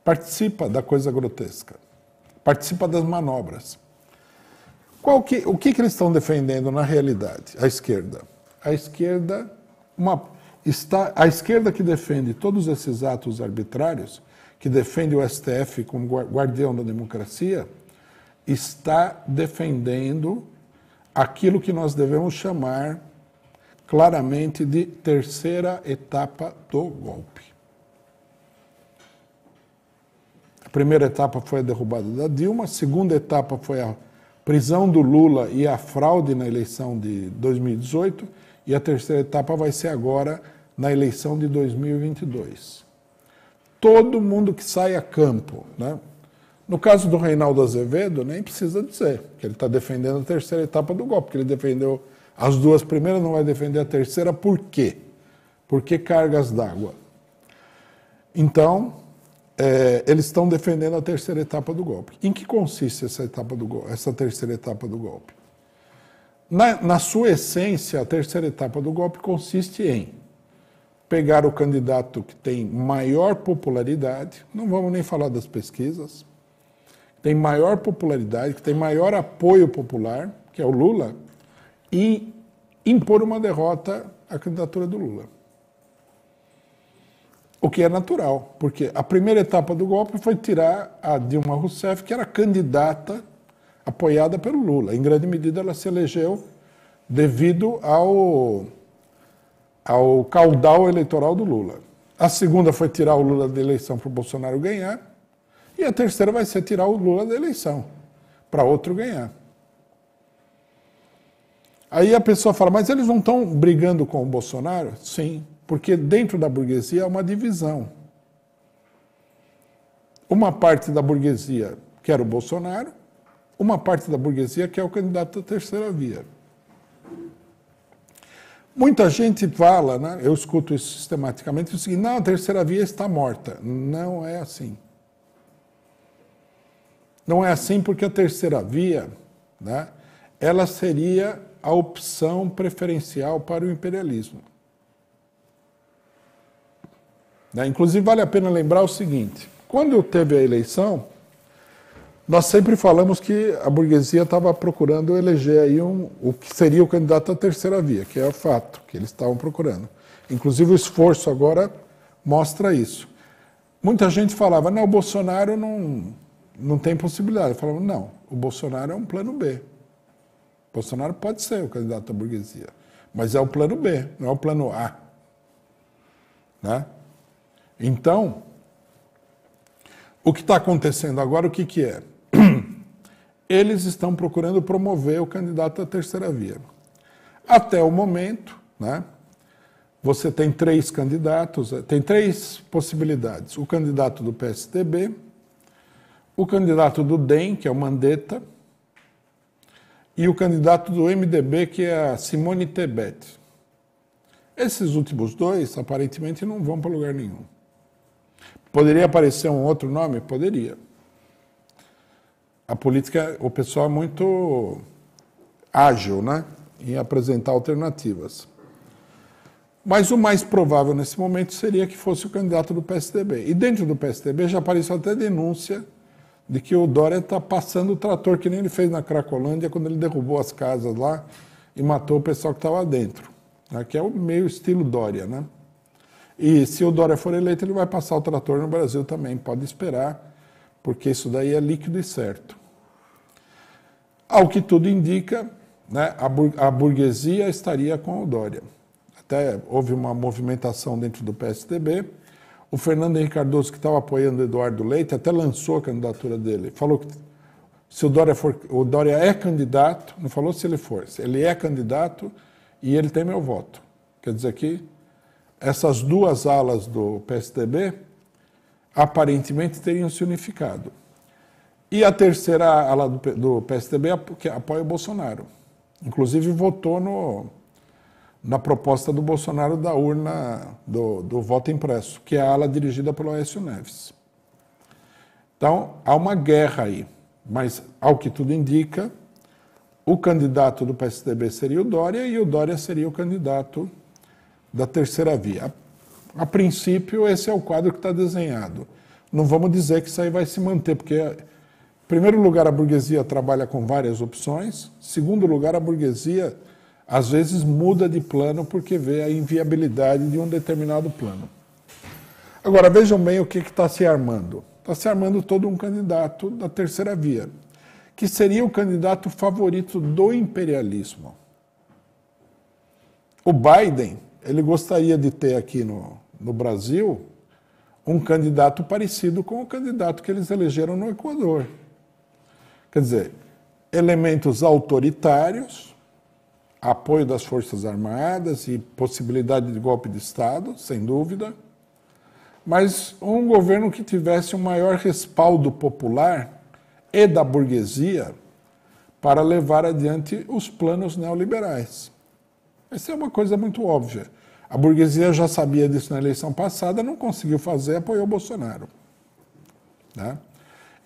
participa da coisa grotesca, participa das manobras. O que eles estão defendendo na realidade? A esquerda. A esquerda que defende todos esses atos arbitrários, que defende o STF como guardião da democracia, está defendendo aquilo que nós devemos chamar claramente de terceira etapa do golpe. A primeira etapa foi a derrubada da Dilma, a segunda etapa foi a prisão do Lula e a fraude na eleição de 2018, e a terceira etapa vai ser agora na eleição de 2022. Todo mundo que sai a campo, né? No caso do Reinaldo Azevedo, nem precisa dizer que ele está defendendo a terceira etapa do golpe, porque ele defendeu as duas primeiras, não vai defender a terceira. Por quê? Porque cargas d'água. Então, eles estão defendendo a terceira etapa do golpe. Em que consiste essa terceira etapa do golpe? Na sua essência, a terceira etapa do golpe consiste em pegar o candidato que tem maior popularidade, não vamos nem falar das pesquisas, tem maior popularidade, que tem maior apoio popular, que é o Lula, e impor uma derrota à candidatura do Lula. O que é natural, porque a primeira etapa do golpe foi tirar a Dilma Rousseff, que era candidata apoiada pelo Lula. Em grande medida, ela se elegeu devido ao caudal eleitoral do Lula. A segunda foi tirar o Lula da eleição para o Bolsonaro ganhar, e a terceira vai ser tirar o Lula da eleição para outro ganhar. Aí a pessoa fala, mas eles não estão brigando com o Bolsonaro? Sim, porque dentro da burguesia há uma divisão. Uma parte da burguesia quer o Bolsonaro, uma parte da burguesia quer o candidato da terceira via. Muita gente fala, né, eu escuto isso sistematicamente, o seguinte, não, a terceira via está morta. Não é assim. Não é assim porque a terceira via, né, ela seria a opção preferencial para o imperialismo. Né? Inclusive, vale a pena lembrar o seguinte, quando teve a eleição, nós sempre falamos que a burguesia estava procurando eleger aí o que seria o candidato à terceira via, que é o fato que eles estavam procurando. Inclusive, o esforço agora mostra isso. Muita gente falava, não, o Bolsonaro não tem possibilidade. Eu falava, não, o Bolsonaro é um plano B. O Bolsonaro pode ser o candidato à burguesia, mas é o plano B, não é o plano A. Né? Então, o que está acontecendo agora, o que é? Eles estão procurando promover o candidato à terceira via. Até o momento, né, você tem três candidatos, tem três possibilidades. O candidato do PSDB, o candidato do DEM, que é o Mandetta, e o candidato do MDB, que é a Simone Tebet. Esses últimos dois, aparentemente, não vão para lugar nenhum. Poderia aparecer um outro nome? Poderia. A política, o pessoal é muito ágil, né, em apresentar alternativas. Mas o mais provável nesse momento seria que fosse o candidato do PSDB. E dentro do PSDB já apareceu até denúncia de que o Dória está passando o trator, que nem ele fez na Cracolândia, quando ele derrubou as casas lá e matou o pessoal que estava dentro. Né, que é o meio estilo Dória, né? E se o Dória for eleito, ele vai passar o trator no Brasil também, pode esperar, porque isso daí é líquido e certo. Ao que tudo indica, né, a burguesia estaria com o Dória. Até houve uma movimentação dentro do PSDB. O Fernando Henrique Cardoso, que estava apoiando o Eduardo Leite, até lançou a candidatura dele. Falou que se o Dória é candidato, não falou se ele for, ele é candidato e ele tem meu voto. Quer dizer que essas duas alas do PSDB aparentemente teriam se unificado. E a terceira ala do PSDB que apoia o Bolsonaro. Inclusive votou na proposta do Bolsonaro da urna do voto impresso, que é a ala dirigida pelo Aécio Neves. Então, há uma guerra aí. Mas, ao que tudo indica, o candidato do PSDB seria o Dória e o Dória seria o candidato da terceira via. A princípio, esse é o quadro que está desenhado. não vamos dizer que isso aí vai se manter, porque, em primeiro lugar, a burguesia trabalha com várias opções, em segundo lugar, a burguesia, às vezes, muda de plano porque vê a inviabilidade de um determinado plano. Agora, vejam bem o que está se armando. Está se armando todo um candidato da terceira via, que seria o candidato favorito do imperialismo. O Biden, ele gostaria de ter aqui no Brasil um candidato parecido com o candidato que eles elegeram no Equador. Quer dizer, elementos autoritários, apoio das Forças Armadas e possibilidade de golpe de Estado, sem dúvida, mas um governo que tivesse um maior respaldo popular e da burguesia para levar adiante os planos neoliberais. Essa é uma coisa muito óbvia. A burguesia já sabia disso na eleição passada, não conseguiu fazer, apoiou o Bolsonaro. Né?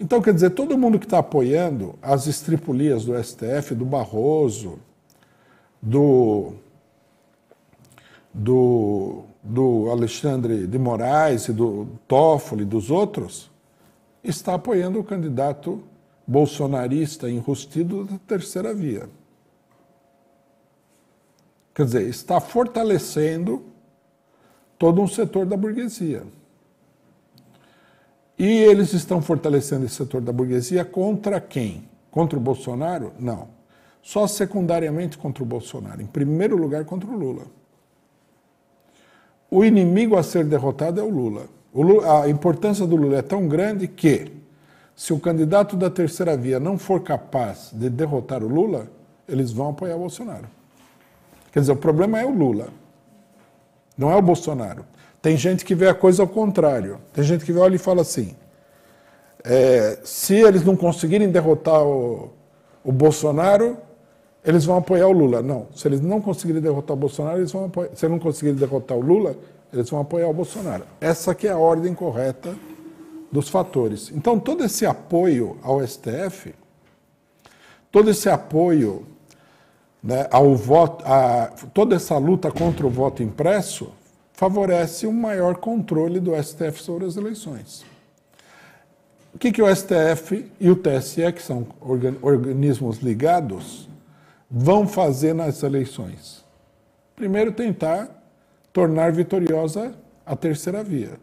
Então, quer dizer, todo mundo que está apoiando as estripulias do STF, do Barroso, do Alexandre de Moraes e do Toffoli e dos outros, está apoiando o candidato bolsonarista enrustido da terceira via. Quer dizer, está fortalecendo todo um setor da burguesia. E eles estão fortalecendo esse setor da burguesia contra quem? Contra o Bolsonaro? Não. Só secundariamente contra o Bolsonaro. Em primeiro lugar, contra o Lula. O inimigo a ser derrotado é o Lula. A importância do Lula é tão grande que, se o candidato da terceira via não for capaz de derrotar o Lula, eles vão apoiar o Bolsonaro. Quer dizer, o problema é o Lula, não é o Bolsonaro. Tem gente que vê a coisa ao contrário. Tem gente que olha e fala assim, se eles não conseguirem derrotar o Bolsonaro, eles vão apoiar o Lula. Não, se eles não conseguirem derrotar o Bolsonaro, eles vão apoiar. Se eles não conseguirem derrotar o Lula, eles vão apoiar o Bolsonaro. Essa que é a ordem correta dos fatores. Então, todo esse apoio ao STF, todo esse apoio, né, ao voto, toda essa luta contra o voto impresso favorece um maior controle do STF sobre as eleições. O que o STF e o TSE, que são organismos ligados, vão fazer nas eleições? Primeiro, tentar tornar vitoriosa a terceira via.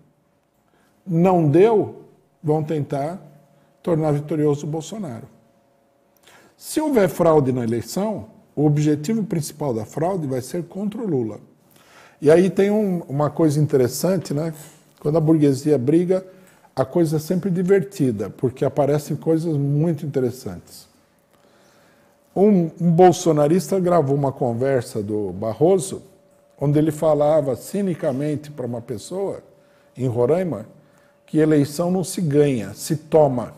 Não deu, vão tentar tornar vitorioso o Bolsonaro. Se houver fraude na eleição, o objetivo principal da fraude vai ser contra o Lula. E aí tem uma coisa interessante, né? Quando a burguesia briga, a coisa é sempre divertida, porque aparecem coisas muito interessantes. Um bolsonarista gravou uma conversa do Barroso, onde ele falava cinicamente para uma pessoa, em Roraima, que eleição não se ganha, se toma.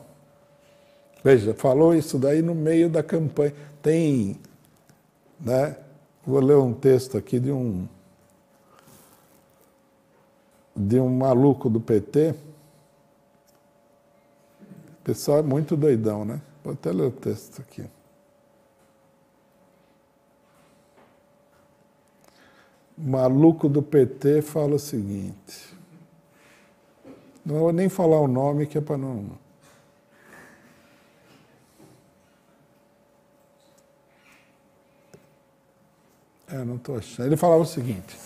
Veja, falou isso daí no meio da campanha. Tem... Né? Vou ler um texto aqui de um maluco do PT. O pessoal é muito doidão, né? Vou até ler o texto aqui. O maluco do PT fala o seguinte. Não vou nem falar o nome, que é para não... Não estou achando. Ele falava o seguinte: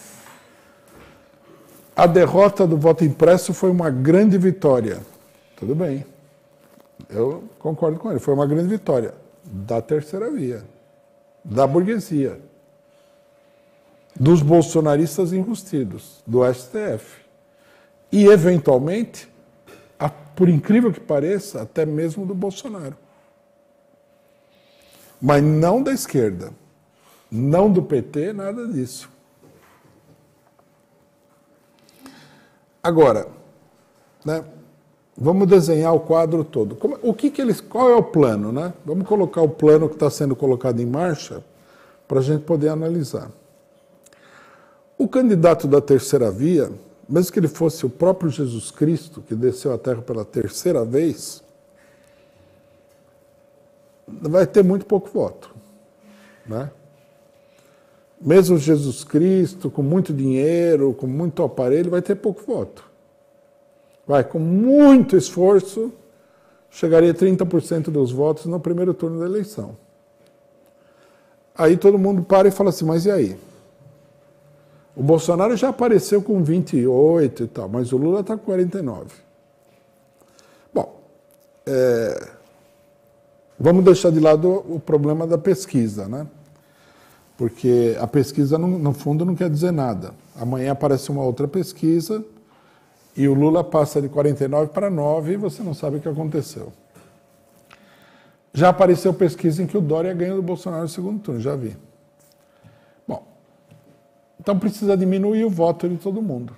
a derrota do voto impresso foi uma grande vitória. Tudo bem. Eu concordo com ele. Foi uma grande vitória da terceira via, da burguesia, dos bolsonaristas enrustidos, do STF. E, eventualmente, por incrível que pareça, até mesmo do Bolsonaro. Mas não da esquerda. Não do PT, nada disso. Agora, né, vamos desenhar o quadro todo. Qual é o plano? Né? Vamos colocar o plano que está sendo colocado em marcha para a gente poder analisar. O candidato da terceira via, mesmo que ele fosse o próprio Jesus Cristo, que desceu à Terra pela terceira vez, vai ter muito pouco voto. Né? Mesmo Jesus Cristo, com muito dinheiro, com muito aparelho, vai ter pouco voto. com muito esforço, chegaria a 30% dos votos no primeiro turno da eleição. Aí todo mundo para e fala assim, mas e aí? O Bolsonaro já apareceu com 28 e tal, mas o Lula está com 49. Bom, vamos deixar de lado o problema da pesquisa, né? Porque a pesquisa, no fundo, não quer dizer nada. Amanhã aparece uma outra pesquisa e o Lula passa de 49 para 9 e você não sabe o que aconteceu. Já apareceu pesquisa em que o Dória ganha do Bolsonaro no segundo turno, já vi. Bom, então precisa diminuir o voto de todo mundo.